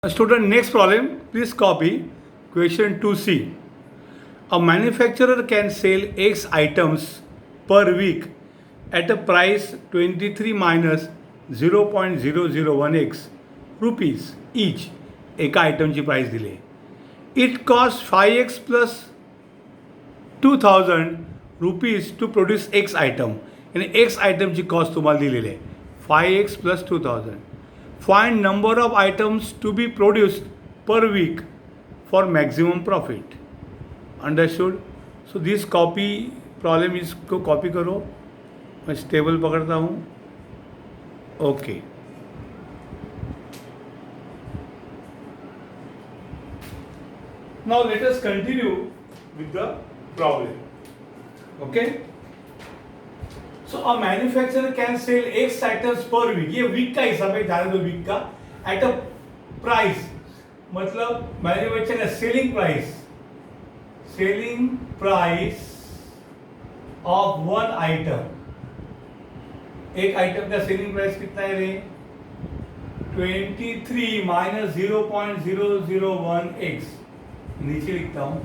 Student, next problem, please copy question 2C. A manufacturer can sell X items per week at a price 23 minus 0.001x rupees each. एका आयटमची price दिली. It costs 5x plus 2000 rupees to produce X item. आणि X आयटमची cost तुम्हाला दिलेली आहे 5x plus 2000. Find number of items to be produced per week for maximum profit. Understood? So this copy problem इसको copy करो. मैं table पकड़ता हूँ. Okay. Now let us continue with the problem. Okay? So a manufacturer can sell X items per week. ये week का हिसाब है, ध्यान दो वीक का. At a price, मतलब मैन्युफैक्चर का selling price of one item. एक आइटम का सेलिंग प्राइस कितना है रे? 23 माइनस 0.001x. नीचे लिखता हूँ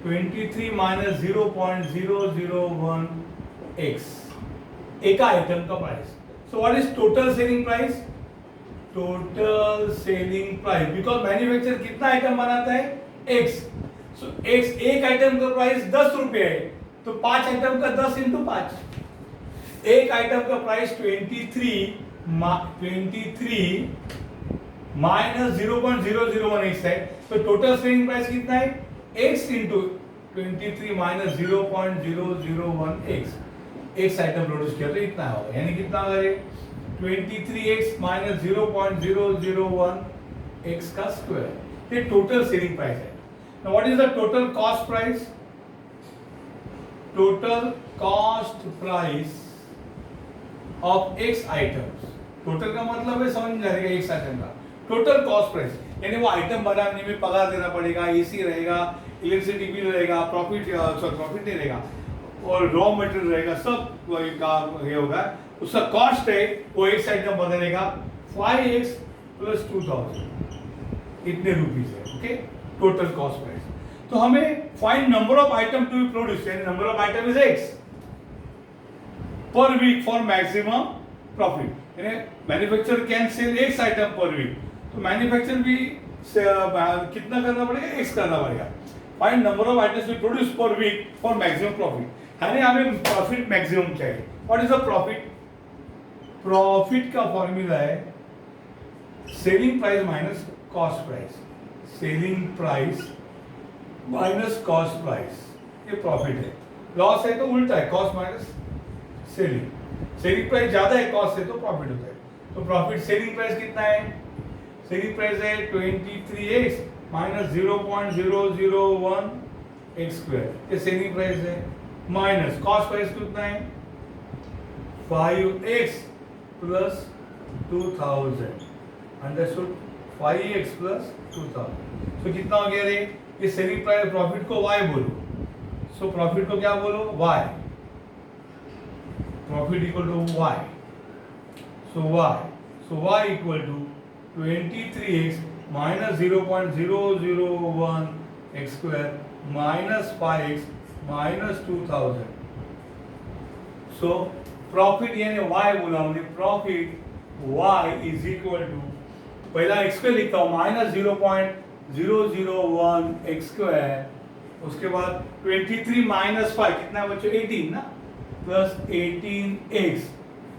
23 माइनस 0.001x. एक आइटम का price. So what is total selling price? Total selling price, because manufacture कितना आइटम बनाता है? एक्स. सो एक्स, एक आइटम का प्राइस 10 रुपए है, तो 5 आइटम का 10 इंटू 5. एक आइटम का प्राइस 23 माइनस 0.001x है, तो टोटल सेलिंग प्राइस कितना है? x into 23 minus 0.001x. X item produce किया तो इतना होगा, यानी कितना होगा ये? 23x माइनस 0.001x का स्क्वायर. ये टोटल सेलिंग प्राइस है. Now what is the total cost price? Total cost price of x items. Total का मतलब है, समझ में जाएगा एक्स आइटम का टोटल कॉस्ट प्राइस, यानी वो आइटम बनाने में पगार देना पड़ेगा, एसी रहेगा, इलेक्ट्रिसिटी बिल रहेगा, प्रॉफिट नहीं रहेगा, और रॉ मटेरियल रहेगा, सब का ये होगा. उसका कॉस्ट है वो एक आइटम बदलेगा 5x प्लस 2000, इतने रुपीज है. Okay, total cost price. तो हमें find number of item to be produce, यानी number of item is x per week for maximum profit. यानी manufacturer can sell x item per week, तो manufacture भी कितना करना पड़ेगा? x करना पड़ेगा. Find number of items to produce per week for maximum profit. यानी हमें प्रॉफिट मैक्सिमम चाहिए. What is the profit? Profit का फॉर्मूला है selling price minus cost price. Selling price minus cost price, ये प्रॉफिट है. Loss है तो उल्टा है, cost minus selling. Selling price ज्यादा है कॉस्ट है तो प्रॉफिट होता है. तो प्रॉफिट सेलिंग प्राइस कितना है? सेलिंग प्राइस है 23x माइनस 0.001x स्क्वायर, ये सेलिंग प्राइस है. माइनस कॉस्ट प्राइस कितना है? 5x plus 2000. Understood? 5x plus 2000. तो कितना हो गया रे? ये सेलिंग प्राइस, प्रॉफिट को y बोलो. सो प्रॉफिट को क्या बोलो? y. Profit equal to y. So y equal to 23x minus 0.001x square minus 5x minus 2000. So profit यानी y बोला हमने. Profit y is equal to, पहला x स्क्वायर लिखता हूं, माइनस 0.001x स्क्वायर, उसके बाद 23 माइनस 5 कितना बच्चों? 18 ना, plus 18x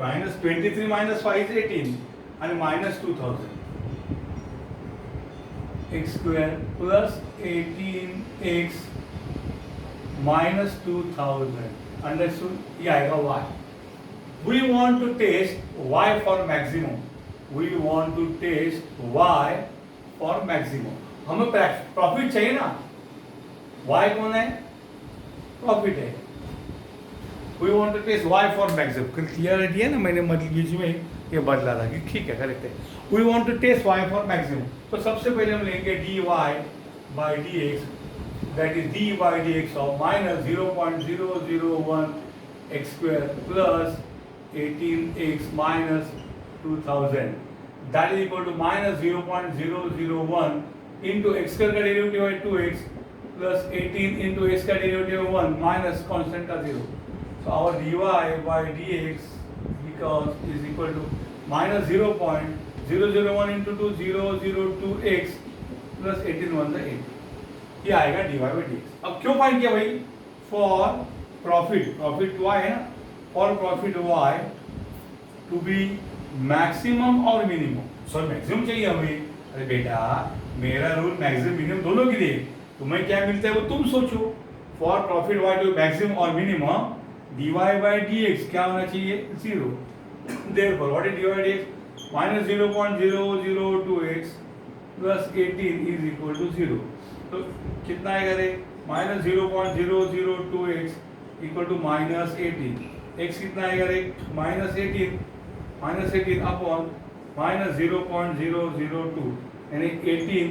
minus 23 minus 5 is 18 and minus 2000 x square plus 18x minus 2000. Understood? ये आएगा y. We want to test y for maximum. We want to test y for maximum. हमें profit चाहिए ना. y कौन है? प्रॉफिट है. We want to test y for maximum. Clarity है ना, मैंने मतलब बीच में ये बदला था कि ठीक है, करेक्ट है. We want to test y for maximum. तो सबसे पहले हम लेंगे dy by dx, that is dy by dx of minus 0.001x square plus 18x minus 2000. That is equal to minus 0.001 into x square का derivative है 2x plus 18 into x का derivative 1 minus constant का 0. So our dy by dx because is equal to minus 0.001 into 002x plus 18 1 the 8. ये आएगा dy by dx. अब क्यों find किया भाई? फॉर प्रॉफिट y है ना, for profit y to be maximum और मिनिमम. सर मैक्सिमम चाहिए हमें. अरे बेटा मेरा रूल मैक्सिमम मिनिमम दोनों के लिए, तुम्हें क्या मिलता है वो तुम सोचो. For profit y to maximum और मिनिमम dy by dx क्या होना चाहिए? 0. Therefore what is dy by dx? minus 0.002x plus 18 is equal to 0. तो कितना आएगा रे? Minus 0.002x equal to minus 18. x कितना आएगा रे? माइनस 18 अपॉन माइनस 0.002 यानी 18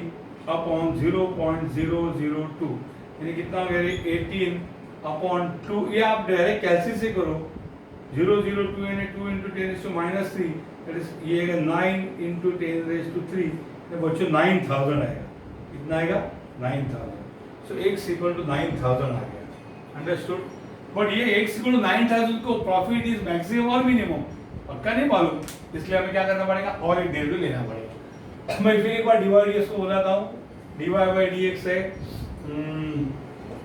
अपॉन 0.002 यानी कितना हो गया रे? 18 अपॉन 2. ये आप डायरेक्ट कैलकुलेट से करो. 002 यानी 2 into 10 to minus 3 that is ये आएगा 9 into 10 raised to 3. ये बच्चों 9000 आएगा. कितना आएगा? 9000. So x equal to 9000 आ गया. Understood? But ये x equal to 9000 को profit is maximum और minimum पक्का नहीं मालूम, इसलिए हमें क्या करना पड़ेगा? और एक डेरिवेटिव लेना पड़ेगा. मैं फिर एक बार dy dx को बोलाता हूँ. dy by dx है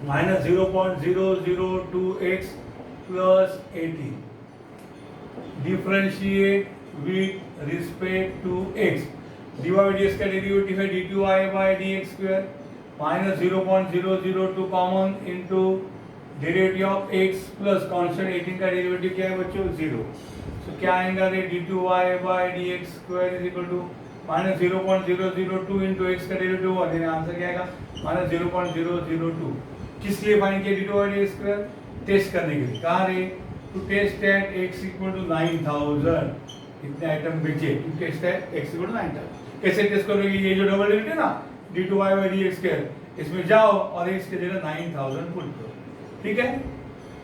minus 0.002x plus 18. Differentiate with respect to x. dy by dx का डेरिवेटिव है dy by dx square minus 0.002 common into derivative of x plus constant 18 का डेरिवेटिव क्या है बच्चों? 0. सो क्या आएगा रे? dy by dx square is equal to minus 0.002 into x का डेरिवेटिव 1. यानी आंसर क्या आएगा? minus 0.002. किस लिए फाइंड किया dy by dx square? Test करने के लिए. कहाँ रे? To test at x equal to 9000. इतने आइटम बेचे. To test at x equal to 9000. कैसे टेस्ट करोगे? ये जो डबल डेरिवेटिव है ना dy by dx square, इसमें जाओ और x की जगह 9000 पुट करो. ठीक है?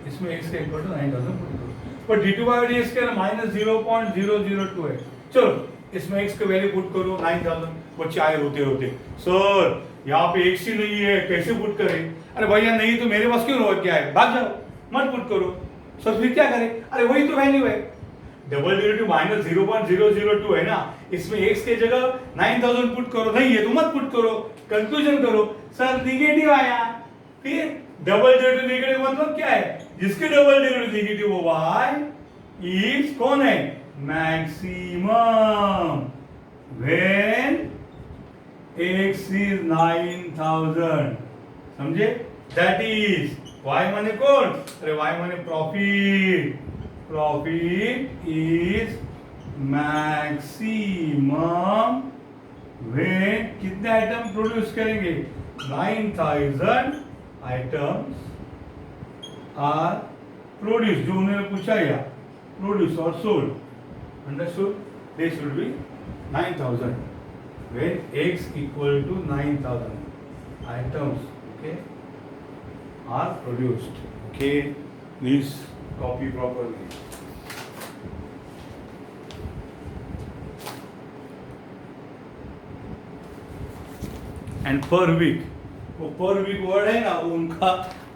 इसमें x का इक्वल टू 9000 पुट करो. पर dy by dx square minus 0.002 है. चलो इसमें x की वैल्यू पुट करो 9000. बच्चे आए रोते रोते, सर यहाँ पे x ही नहीं है, कैसे पुट करें? अरे भैया नहीं तो मेरे पास क्यों रोक क्या है? भाग जाओ, मत पुट करो. सर फिर क्या करें? अरे वही तो वैल्यू है. डबल डेरिवेटिव माइनस 0.002 है ना, इसमें x के जगह 9000 पुट करो. नहीं है तो मत पुट करो. कंक्लूजन करो. सर नेगेटिव आया. फिर डबल डेरिवेटिव नेगेटिव मतलब क्या है? जिसके डबल डेरिवेटिव नेगेटिव हो y इज कौन है? Maximum when x is 9000. समझे? दैट इज y माने कौन? अरे y माने profit. Profit is maximum when कितने आइटम प्रोड्यूस करेंगे? 9000 आइटम्स आर प्रोड्यूस. जो उन्होंने पूछा या प्रोड्यूस और sold. Understood? They should be 9000 when x equal to 9000 items are produced. Okay, please copy properly. And per week, वो per week word है ना, वो उनका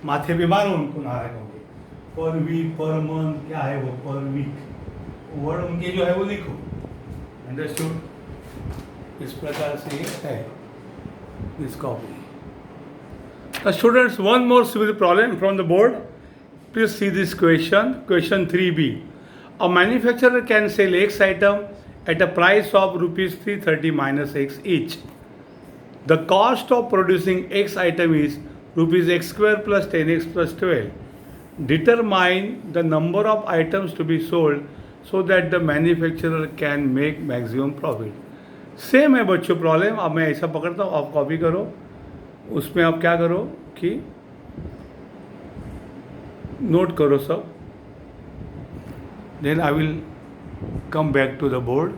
माथे पे मारो, उनको ना रखोगे. per week, per month क्या है वो? per week वर्ड उनके जो है वो लिखो. अंडरस्टूड? इस प्रकार से है this copy. Students, one more civil problem from the board. Please see this question. Question 3b. A manufacturer can sell X item at a price of rupees 330 minus X each. The cost of producing X item is rupees X square plus 10X plus 12. Determine the number of items to be sold so that the manufacturer can make maximum profit. Same है बच्चों problem. अब मैं ऐसा पकड़ता हूँ, आप copy करो. उसमें आप क्या करो कि नोट करो सब. Then I will come back to the board.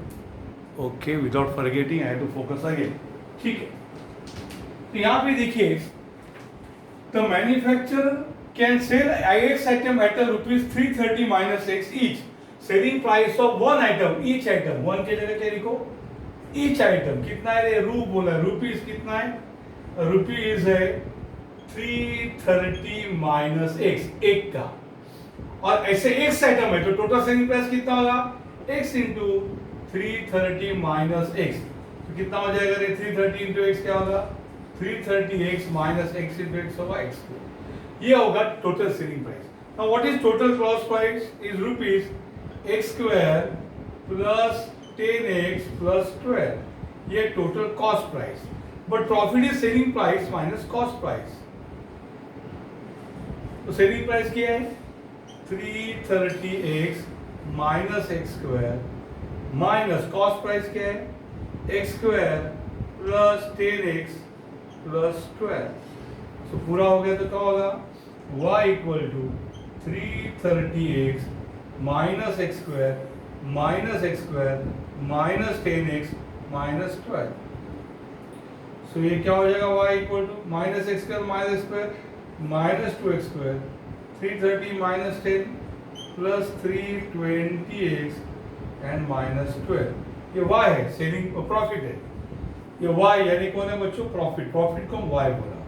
Okay, without forgetting I have to focus again. ठीक है, तो यहाँ पे देखिए, the manufacturer can sell X item at rupees 330 minus X each. Selling price of one item, each item. One के जगह क्या लिखो? ईच आइटम कितना है, रू बोला, रुपीज कितना है, रुपीज है 330 माइनस एक्स, एक का, और ऐसे एक्स आइटम है तो टोटल सेलिंग प्राइस कितना होगा, एक्स इंटू 330 माइनस एक्स, तो कितना हो जाएगा रे, 330 इंटू एक्स क्या होगा, 330x minus x into x होगा एक्स को, ये होगा total selling price. Now what is total cost price, is rupees x square plus 10x plus 12, ये total cost price, but profit is selling price minus cost price, तो selling price क्या है, 330x minus x square minus cost price क्या है, x square plus 10x plus 12, तो पूरा हो गया तो क्या होगा, y equal to 330x minus x square minus 10x minus 12, so ये क्या हो जाएगा, y equal to minus x square minus 2x square 330 माइनस 10 प्लस 320x एंड माइनस 12, ये y है, सेलिंग प्रॉफिट है, ये y यानी कौन है बच्चों, प्रॉफिट, प्रॉफिट को y बोला।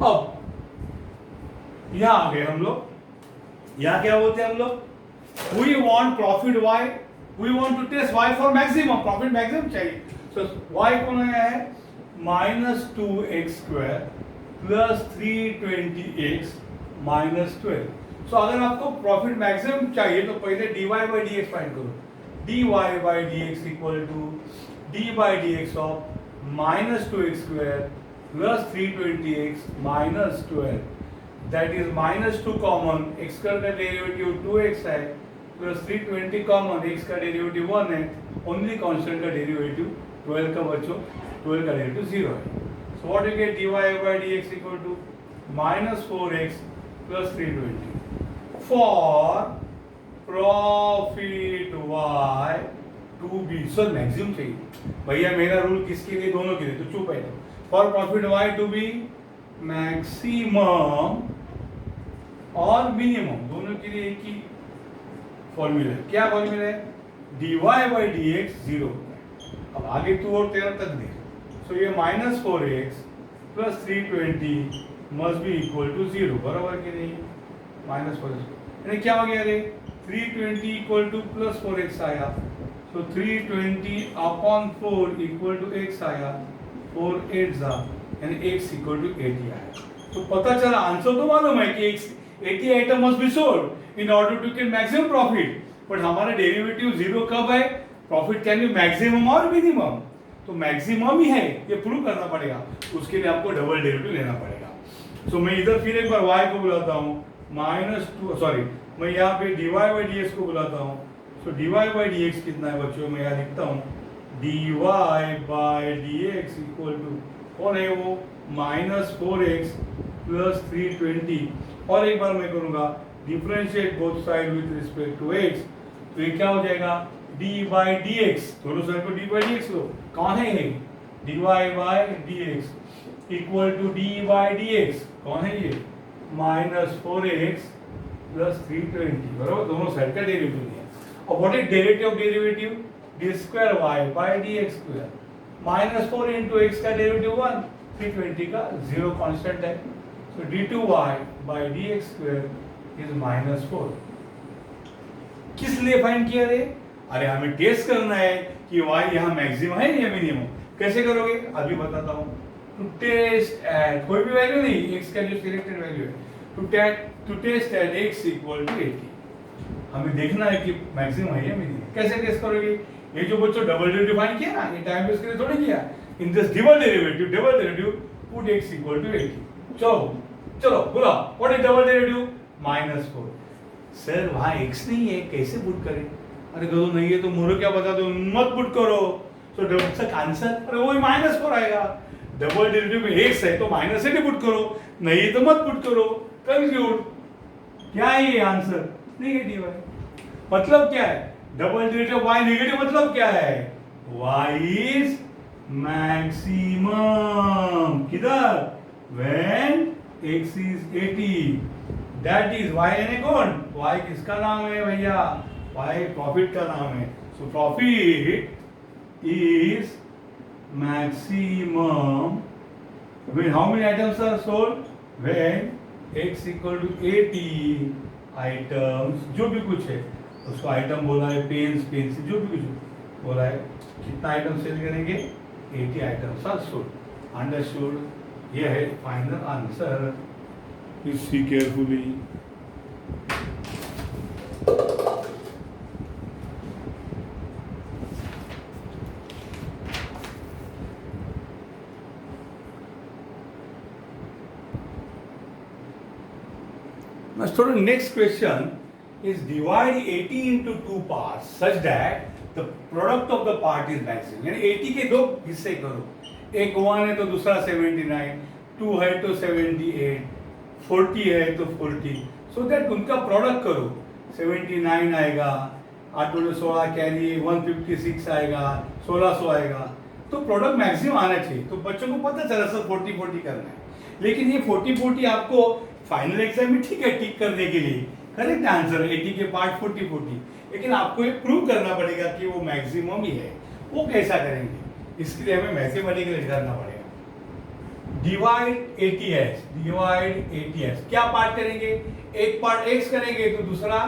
अब यहां आ गए हम लोग, यहां क्या बोलते हैं हम लोग, we want profit y, we want to test y for maximum, profit maximum चाहिए, so y कौन आया है, minus 2x square plus 320x minus 12, सो अगर आपको प्रॉफिट मैक्सिमम चाहिए तो पहले dy by dx फाइंड करो, dy by dx equal to d by dx of minus 2x square plus 320x minus 12, that is minus 2 common, x का derivative 2x है plus 320 common, x का derivative 1 है, only constant का derivative 12 का बच्चों, 12 का derivative 0 है, so what you get, dy by dx equal to minus 4x plus 320 for profit y to be, so maximum चाहिए भैया, मेरा रूल किसके लिए, दोनों के लिए, तो चुप है, for profit y to be maximum और मिनिमम, दोनों के लिए एक ही फॉर्मूला है, क्या फॉर्मूला है, dy by dx 0 होता है, अब आगे 2 और 13 तक देख, सो ये minus 4x plus 320 must be equal to 0, बराबर कि नहीं, माइनस 4x यानी क्या हो गया रे, 320 इक्वल टू प्लस 4x आया, तो 320 अपॉन 4 इक्वल टू x आया, 4 8 जा यानी x इक्वल टू 80 आया, तो पता चला आंसर तो मालूम है कि 80 item must be sold in order to get maximum profit, but हमारा डेरिवेटिव 0 कब है, प्रॉफिट कैन बी मैक्सिमम और मिनिमम, तो मैक्सिमम ही है, ये प्रूव करना पड़ेगा, उसके लिए आपको डबल डेरिवेटिव लेना पड़ेगा, सो मैं इधर फिर एक बार y को बुलाता हूँ माइनस 2, सॉरी मैं यहाँ पे dy by dx को बुलाता हूँ, सो dy by dx कितना है बच्चों, मैं यहाँ लिखता हूँ dy by dx equal to कौन है वो, माइनस 4x प्लस 320, और एक बार मैं करूँगा differentiate both side with respect to x, तो ये क्या हो जाएगा, d by dx, दोनों साइड को d by dx लो, कौन है ये, dy by dx equal to d by dx, कौन है ये, माइनस 4x प्लस 320, बराबर, दोनों साइड का डेरिवेटिव दिया, और what is derivative of derivative, d square y by dx square, minus 4 into x का डेरिवेटिव 1, 320 का 0 कांस्टेंट है, सो d2y by dx square is minus 4, किस लिए फाइंड किया रे, अरे हमें टेस्ट करना है कि y यहाँ मैक्सिमम है या मिनिमम, कैसे करोगे अभी बताता हूँ, टू टेस्ट एट, कोई भी वैल्यू नहीं, x का जो सिलेक्टेड वैल्यू है, to test at x equal to 80, हमें देखना है कि मैक्सिमम है या मिनिमम, कैसे टेस्ट करोगे, ये जो बच्चों डबल डेरिवेटिव फाइंड किया ना, ये टाइम वेस्ट करके थोड़ी किया, in this double derivative put x equal to 80, चलो बुला, what is double derivative, minus 4, sir वहाँ x नहीं है कैसे पुट करें, अरे करो नहीं है तो मोरो क्या बता दो, मत पुट करो, तो डबल आंसर, अरे वही माइनस 4 आएगा, डबल डेरिवेटिव में x है तो माइनस 8 पुट करो, नहीं तो मत पुट करो, कंक्लूड, क्या है ये आंसर, नेगेटिव है, मतलब क्या है, डबल डेरिवेटिव y नेगेटिव मतलब क्या है, y इज मैक्सिमम, किधर, when x is 80, that is y यानी कौन, y किसका नाम है भैया, y प्रॉफिट का नाम है, so profit is maximum when how many items are sold? When x equal to 80 items, जो भी कुछ है उसको आइटम बोला है, पेन्स पेंसिल जो भी कुछ बोला है, कितना आइटम सेल करेंगे? 80 आइटम्स आर सोल्ड। अंडरस्टूड? यह है final answer. Please see carefully. Now, student, next question is divide 80 into two parts such that the product of the part is maximum. यानी 80 के दो हिस्से करो, एक 1 है तो दूसरा 79, 2 है तो 78, 40 है तो 40, so that उनका प्रोडक्ट करो। 79 आएगा, 8 में 16 कैरी, 156 आएगा, 1600 आएगा, तो प्रोडक्ट मैक्सिमम आना चाहिए। तो बच्चों को पता चला सर 40-40 करना है, लेकिन ये 40-40 आपको फाइनल एग्जाम में ठीक है टिक करने के लिए करेक्ट आंसर है 80 के पार्ट 40-40, लेकिन आपको ये प्रूव करना पड़ेगा कि वो मैक्सिमम ही है। वो कैसा करेंगे? इसके लिए हमें मैथमेटिकली करना पड़ेगा। डिवाइड 80s, डिवाइड 80s क्या पार्ट करेंगे? एक पार्ट x करेंगे तो दूसरा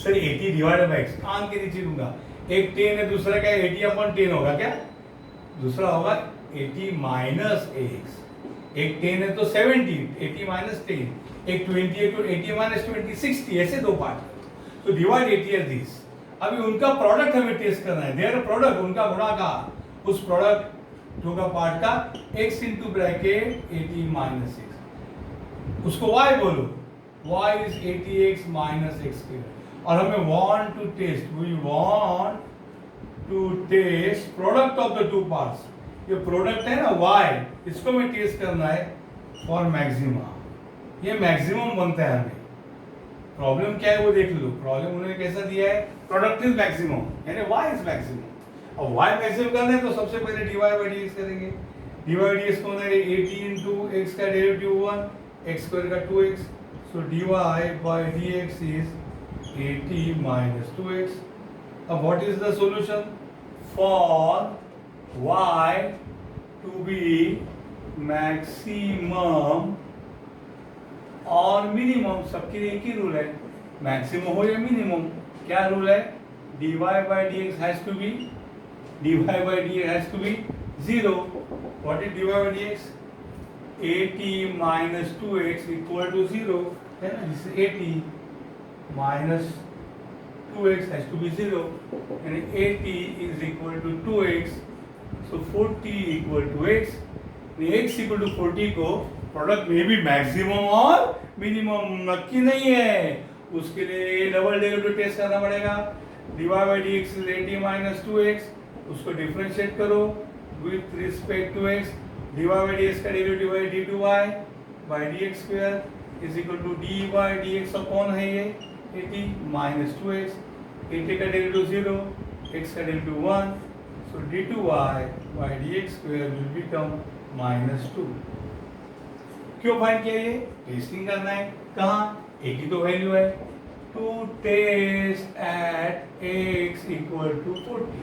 सर 80 डिवाइड बाय x, कान के नीचे दूंगा। एक 10 है, दूसरा क्या 80/10 होगा, क्या दूसरा होगा 80 माइनस x। एक 10 है तो 70, 80 माइनस 10, एक 20 है तो 80 माइनस 20, 60, ऐसे दो पार्ट। तो डिवाइड 80 as this। अभी उनका प्रोडक्ट हमें टेस्ट करना है, देयर प्रोडक्ट, उनका गुणाकार, उस प्रोडक्ट जो का पार्ट का x इंटू ब्रैकेट 80 माइनस 6, उसको y बोलो, y is 80x minus x के, और हमें want to test, we want to test product of the two parts. ये प्रोडक्ट है ना y, इसको हमें टेस्ट करना है फॉर मैक्सिमा। ये मैक्सिमम बनता है हमें। प्रॉब्लम क्या है वो देख लो। प्रॉब्लम उन्होंने कैसा दिया है? प्रोडक्ट इज मैक्सिमम, यानी y इज मैक्सिमम। और y मैक्सिमम करना है तो सबसे पहले dy बाय dx करेंगे। dy बाय dx कौन है? 80 इंटू x का डेरिवेटिव 1, x स्क्वायर का 2x, so dy by dx is 80 minus 2x। अब what is the solution? For y to be maximum और मिनिमम, सबके लिए एक ही रूल है, मैक्सिमम हो या मिनिमम। क्या रूल है? dy by dx has to be, dy by dx has to be 0. What is dy by dx? 80 minus 2x equal to 0, है ना? This is 80 minus 2x has to be 0, and 80 is equal to 2x, so 40 equal to x. x equal to 40 को product में भी maximum और minimum नक्की नहीं है, उसके लिए डबल डेरिवेटिव टेस्ट करना पड़ेगा। dy by dx is 80 minus 2x, उसको डिफरेंशिएट करो with respect to x। dy by dx का डेरिवेटिव है d2y by dx square is equal to dy dx upon है ये 80 माइनस 2x, 80 का डेरिवेटिव 0, x का derivative 1, so d2y by dx square will become -2। क्यों find किया? ये testing करना है। कहाँ? एक ही तो वैल्यू है, to test at x equal to 40।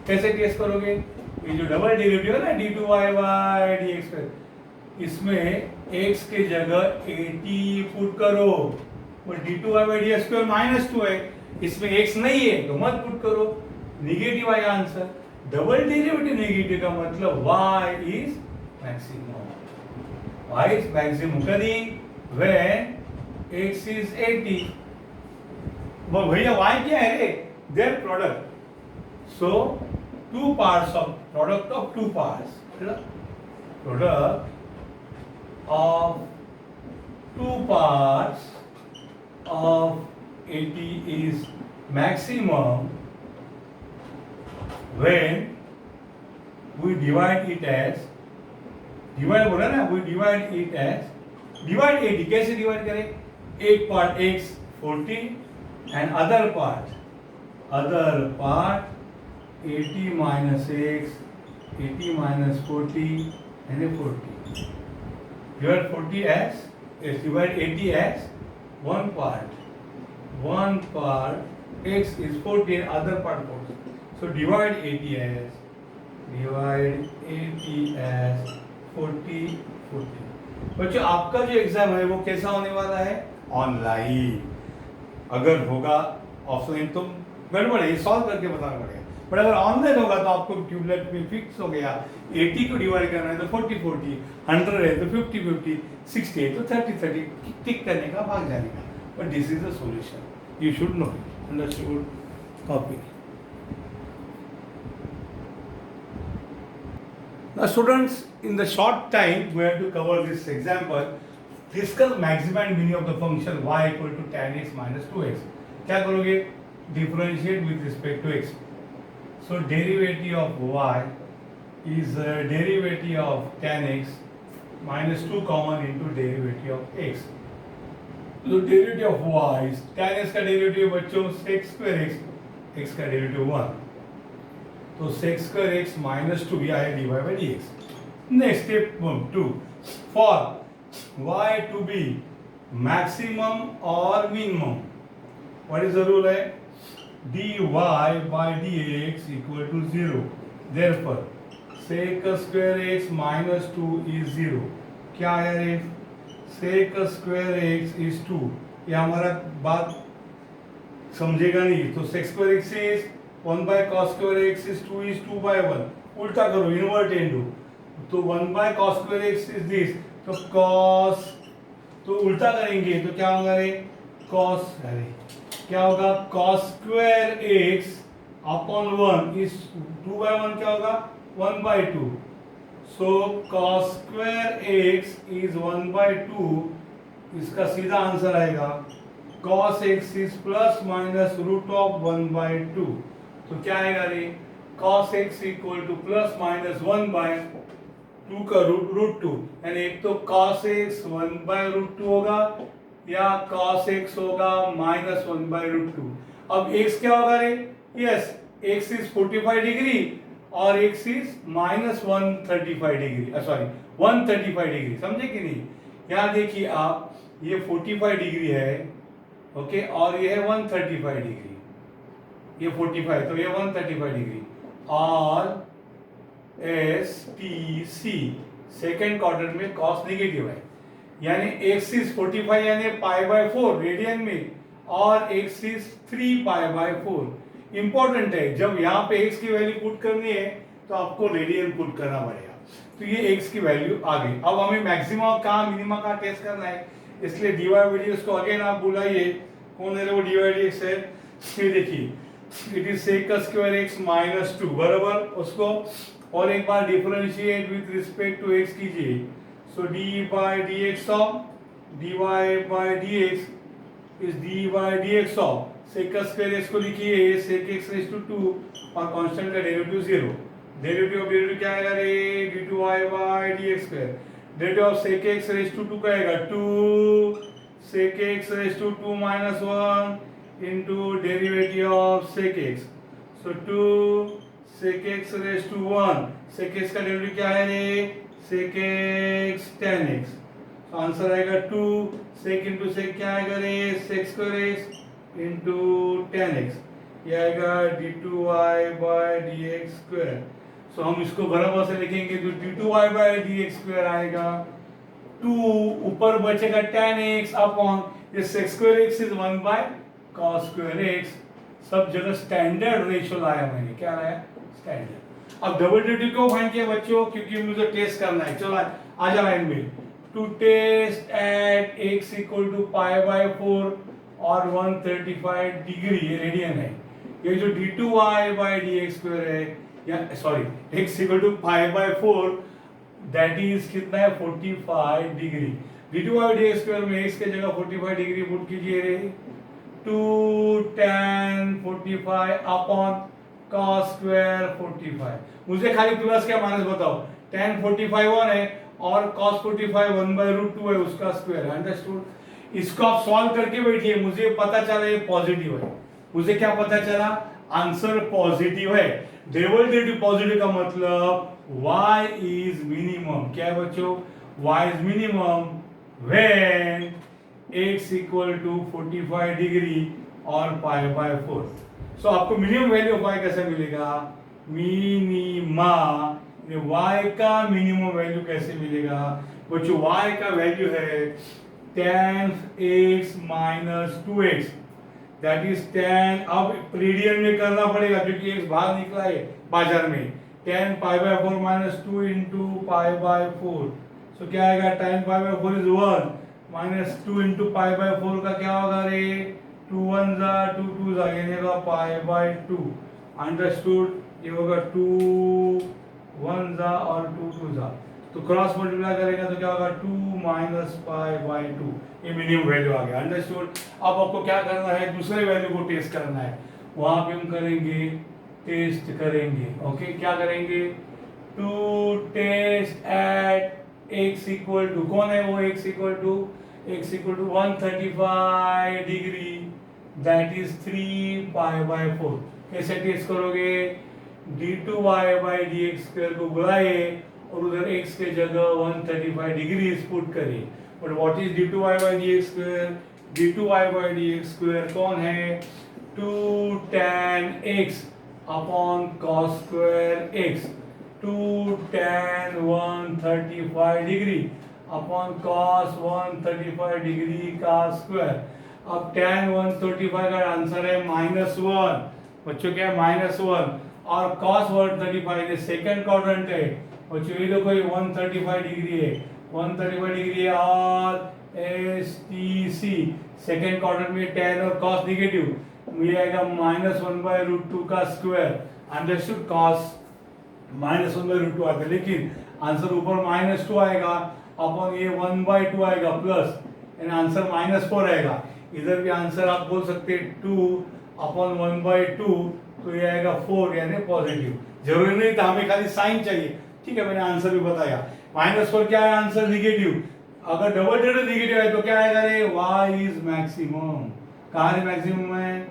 कैसे टेस्ट करोगे? ये जो डबल डेरिवेटिव है ना d2y by dx square, इसमें x के जगह 80 पुट करो, और d2y by dx square -2 है, इसमें x नहीं है तो मत पुट करो, नेगेटिव आएगा आंसर। डबल डेरिवेटिव नेगेटिव का मतलब y is maximum, y is maximum कभी when x is 80। वो भैया y क्या है रे? Their product. So two parts of product of two parts, product of two parts of 80 is maximum when we divide it as, divide बोला ना, we divide it as, divide 80 कैसे divide करें? एक part x 40 and other part 80 minus x, 80 minus 40 and 40. Divide 40 as, yes, divide 80 as one part x is 40 and other part 40. So divide 80 as divide 80 as 40 40। बच्चों आपका जो exam है वो कैसा होने वाला है? ऑनलाइन। अगर होगा ऑफलाइन तो गड़बड़ है, सॉल्व करके बताना पड़ेगा। बट अगर ऑनलाइन होगा तो आपको ट्यूबलेट में फिक्स हो गया, 80 को डिवाइड करना है तो 40 40, 100 है तो 50 50, 60 है तो 30 30, टिक करने का, भाग जाने का। But this is the solution, you should know it. Understood? Copy. Now students, in the short time we have to cover this example. Discuss maximum and minimum of the function y equal to tan x minus 2x. क्या करोगे? Differentiate with respect to x. So derivative of y is derivative of tan x minus 2 common into derivative of x. So derivative of y is tan x का derivative बच्चों sec square x, x का derivative 1. तो sec square x minus 2 यह है dy by dx. Next step 2, for y to be maximum or minimum, what is the rule है? dy by dx equal to 0. Therefore sec square x minus 2 is 0. क्या है ये? sec square x is 2. ये हमारा बात समझेगा नहीं, तो sec square x is 1 by cos square x is 2 is 2 by 1. उल्टा करो, इन्वर्ट इनटू, तो 1 by cos square x is this, तो cos, तो उल्टा करेंगे तो क्या होगा रे? cos, अरे क्या होगा? cos square x upon 1 is 2 by 1, क्या होगा? 1 by 2. So cos square x is 1 by 2. इसका सीधा आंसर आएगा cos x is plus minus root of 1 by 2. तो क्या आएगा रे? cos x equal to plus minus 1 by 2 का रूट 2, यानी एक तो cos x 1 बाय रूट 2 होगा या cos x होगा माइनस 1 बाय रूट 2. अब x क्या होगा रे? यस, x इज 45 डिग्री और x is minus 135 degree, sorry 135 degree. समझे कि नहीं? यहाँ देखिए आप, ये 45 डिग्री है, ओके, और ये है 135 डिग्री. ये 45 तो ये 135 डिग्री. और S T C second quadrant में कॉस नेगेटिव है, यानी x इज 45 यानी पाई बाय 4 रेडियन में, और x is 3 pi by 4. Important है, जब यहाँ पे x की वैल्यू पुट करनी है तो आपको रेडियन पुट करना पड़ेगा. तो ये x की वैल्यू आ गई. अब हमें मैक्सिमम कहाँ मिनिमम का टेस्ट करना है, इसलिए dy/dx को अगेन आप बुलाइए. कौन है वो dy/dx है? ये देखिए, it is sec square x minus 2 बराबर उसको, और एक बार differentiate with respect to x कीजिए. So dy by dx is dy by dx of sec square x को लिखिए sec x raised to 2 और कांस्टेंट का डेरिवेटिव 0. डेरिवेटिव ऑफ डेरिवेटिव क्या आएगा रे? d2y by dx square. Derivative of sec x raised to 2 का आएगा 2 sec x raised to 2 minus 1 into derivative of sec x. So 2 sec x raised to 1. sec x का derivative क्या है रे? sec x tan x. तो answer आएगा 2 sec into sec क्या आएगा रे? sec square x into tan x. ये आएगा d2y by dx square. So हम इसको बराबर से लिखेंगे तो d2y by dx square आएगा 2, ऊपर बचेगा tan x अपॉन ये sec square x is 1 by cos square x. सब जगह स्टैंडर्ड रेशियो लाया मैंने. क्या लाया? स्टैंडर्ड. अब डबल डेरिवेटिव क्यों फाइंड किया बच्चों? क्योंकि मुझे टेस्ट करना है. चलो आ जाओ लाइन में. To test at x equal to pi by 4 और 135 डिग्री, ये रेडियन है. ये जो d2y by dx स्क्वायर है, या sorry x equal to pi by 4, that is कितना है? 45 degree. d2y by dx square में x के जगह 45 डिग्री पुट कीजिए रे. 2 tan 45 अपॉन cos स्क्वायर 45. मुझे खाली प्लस क्या माइनस बताओ. tan 45 1 है और cos 45 1 by रूट 2 है, उसका स्क्वायर. अंडरस्टूड? इसको आप सॉल्व करके बैठिए. मुझे पता चला ये पॉजिटिव है. मुझे क्या पता चला? आंसर पॉजिटिव है. डबल डेरिवेटिव पॉजिटिव का मतलब y इज मिनिमम. क्या है बच्चों? y is minimum when x equal to 45 degree और पाई बाय 4. सो आपको मिनिमम वैल्यू ऑफ y कैसे मिलेगा? मिनिमा। y का मिनिमम वैल्यू कैसे मिलेगा बच्चों? y का वैल्यू है tan x minus 2x, that is tan। अब रेडियन में करना पड़ेगा क्योंकि x बाहर निकला है बाजार में। tan pi by 4 minus 2 into pi by 4, सो क्या आएगा? tan pi by 4 is 1 minus 2 into pi by 4 का क्या होगा रे? 2 1 जा 2 2 जा, यानी होगा पाई बाय 2। अंडरस्टूड? ये होगा 2 1 जा और 2 2 जा, तो क्रॉस मल्टीप्लाई करेगा तो क्या होगा? 2 माइनस पाई बाय 2। ये मिनिमम वैल्यू आ गया। अंडरस्टूड? अब आपको क्या करना है? दूसरे वैल्यू को टेस्ट करना है। वहां पे हम करेंगे, टेस्ट करेंगे। ओके, क्या करेंगे? To test at x equal to, कौन है वो? X equal to 135 degree, that is 3 pi by 4। कैसे टेस्ट करोगे? d2y by D x square को बुलाए और उधर x के जगह 135 डिग्री पुट करिए। But what is d2y by D x square? d2y by D x square कौन है? 2 tan x upon cos square x, 2 tan 135 degree upon cos 135 degree का स्क्वायर। अब tan 135 का आंसर है -1। बच्चों क्या है? -1। और cos 135 ये सेकंड क्वाड्रेंट है बच्चों। ये देखो, ये 135 डिग्री है, 135 डिग्री है। और S T C second quadrant में tan और cos निगेटिव, ये आएगा -1/√2 का स्क्वायर। अंडरस्टूड? cos -1/√2 आता है, लेकिन आंसर ऊपर -2 आएगा अपॉन ये 1/2 आएगा प्लस, यानी आंसर -4 आएगा। इधर भी आंसर आप बोल सकते हैं 2 अपॉन 1/2, तो ये आएगा 4, यानी पॉजिटिव। जरूरी नहीं था, हमें खाली साइन चाहिए। ठीक है, मैंने आंसर भी बताया। -4 क्या है? Answer negative. अगर डबल डेरिवेटिव निगेटिव है तो क्या आएगा रे? y is maximum. कहाँ है मैक्सिमम? है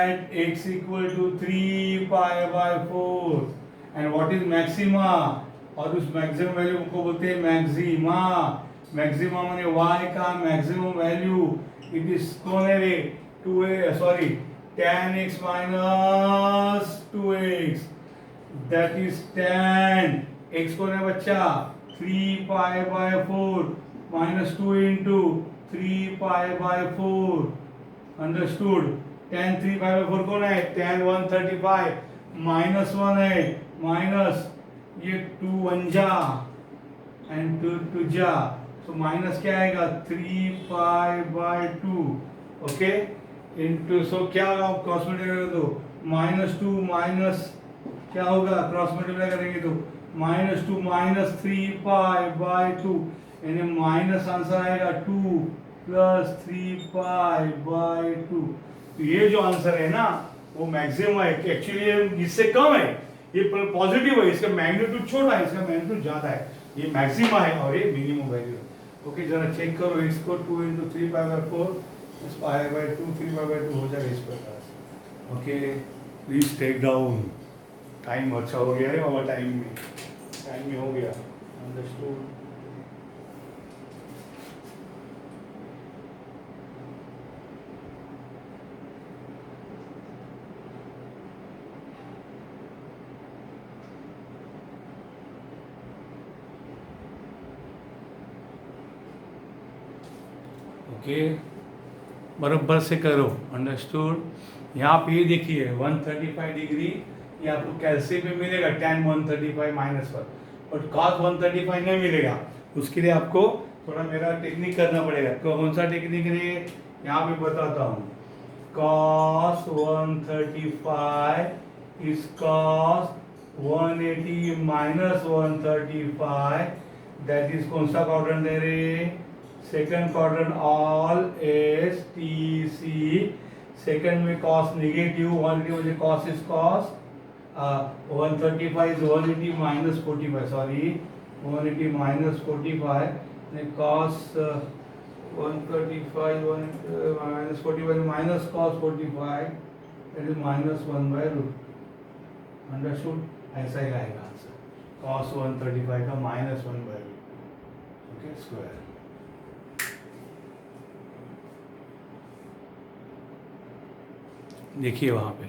at x equal to 3 pi by 4। And what is maxima? और उस मैक्सिमम वैल्यू को बोलते हैं मैक्सिमा। मैक्सिमा माने y का मैक्सिमम वैल्यू। इट इज कौन है रे? tan x minus 2x, that is tan x कौन है बच्चा? 3 pi by 4 minus 2 into 3 pi by 4। Understood? tan 3 pi by 4 कौन है? tan 135 -1 है, माइनस ये 2 1 जा एंड 2 2 जा, तो माइनस क्या आएगा? 3 पाई बाय 2। ओके, इंटू, सो क्या होगा? क्रॉस मल्टीप्लाई करेंगे तो -2 माइनस क्या होगा? क्रॉस मल्टीप्लाई करेंगे तो -2 माइनस 3 पाई बाय 2, यानी माइनस आंसर आएगा 2 प्लस 3 पाई बाय 2। तो ये जो आंसर है ना, वो मैक्सिमम है। एक्चुअली ये इससे कम है, ये पॉजिटिव है, इसका मैग्नीट्यूड छोटा है, इसका मैग्नीट्यूड ज्यादा है। ये मैक्सिमा है और ये मिनिमम वैल्यू है। ओके, जरा चेक करो इसको। 2 into 3 pi by 4 pi by 2, 3 pi by 2 हो जाएगा इस प्रकार। Okay, please take down. Time अच्छा हो गया है बाबा, टाइम में हो गया। अंडरस्टूड? ओके, बराबर से करो। अंडरस्टूड? यहाँ पे ये देखिए 135 डिग्री, ये आपको कैलसी पे मिलेगा tan 135 -1, बट cos 135 नहीं मिलेगा। उसके लिए आपको थोड़ा मेरा टेक्निक करना पड़ेगा। कौन सा टेक्निक है? यहाँ पे बताता हूँ। cos 135 is cos 180 minus 135, that is कौन सा क्वाड्रेंट है रे? Second quadrant, all S T C. Second में cos नेगेटिव, 180 मुझे cos is cos 135 is 180 minus 45, sorry 180 minus 45, cos 135 minus 45 minus cos 45, that is -1/√. Understood? ऐसा ही आएगा आंसर, cos 135 का -1/√. Okay, square. देखिए वहाँ पे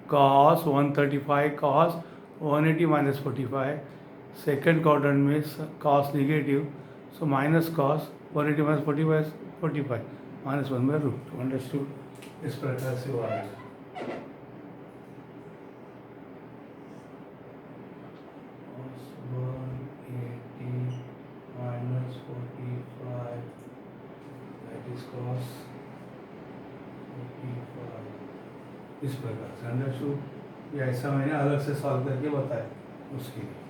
cos 135 cos 180 minus 45. Second quadrant में cos negative, so minus cos 180 minus 45 is 45 minus 1 by root 2. Understood? इस प्रकार से हुआ है. Cos 180 minus 45, that is cos 45. इस प्रकार से अंडरस्टूड. ये ऐसा मैंने अलग से सॉल्व करके बताया उसके लिए.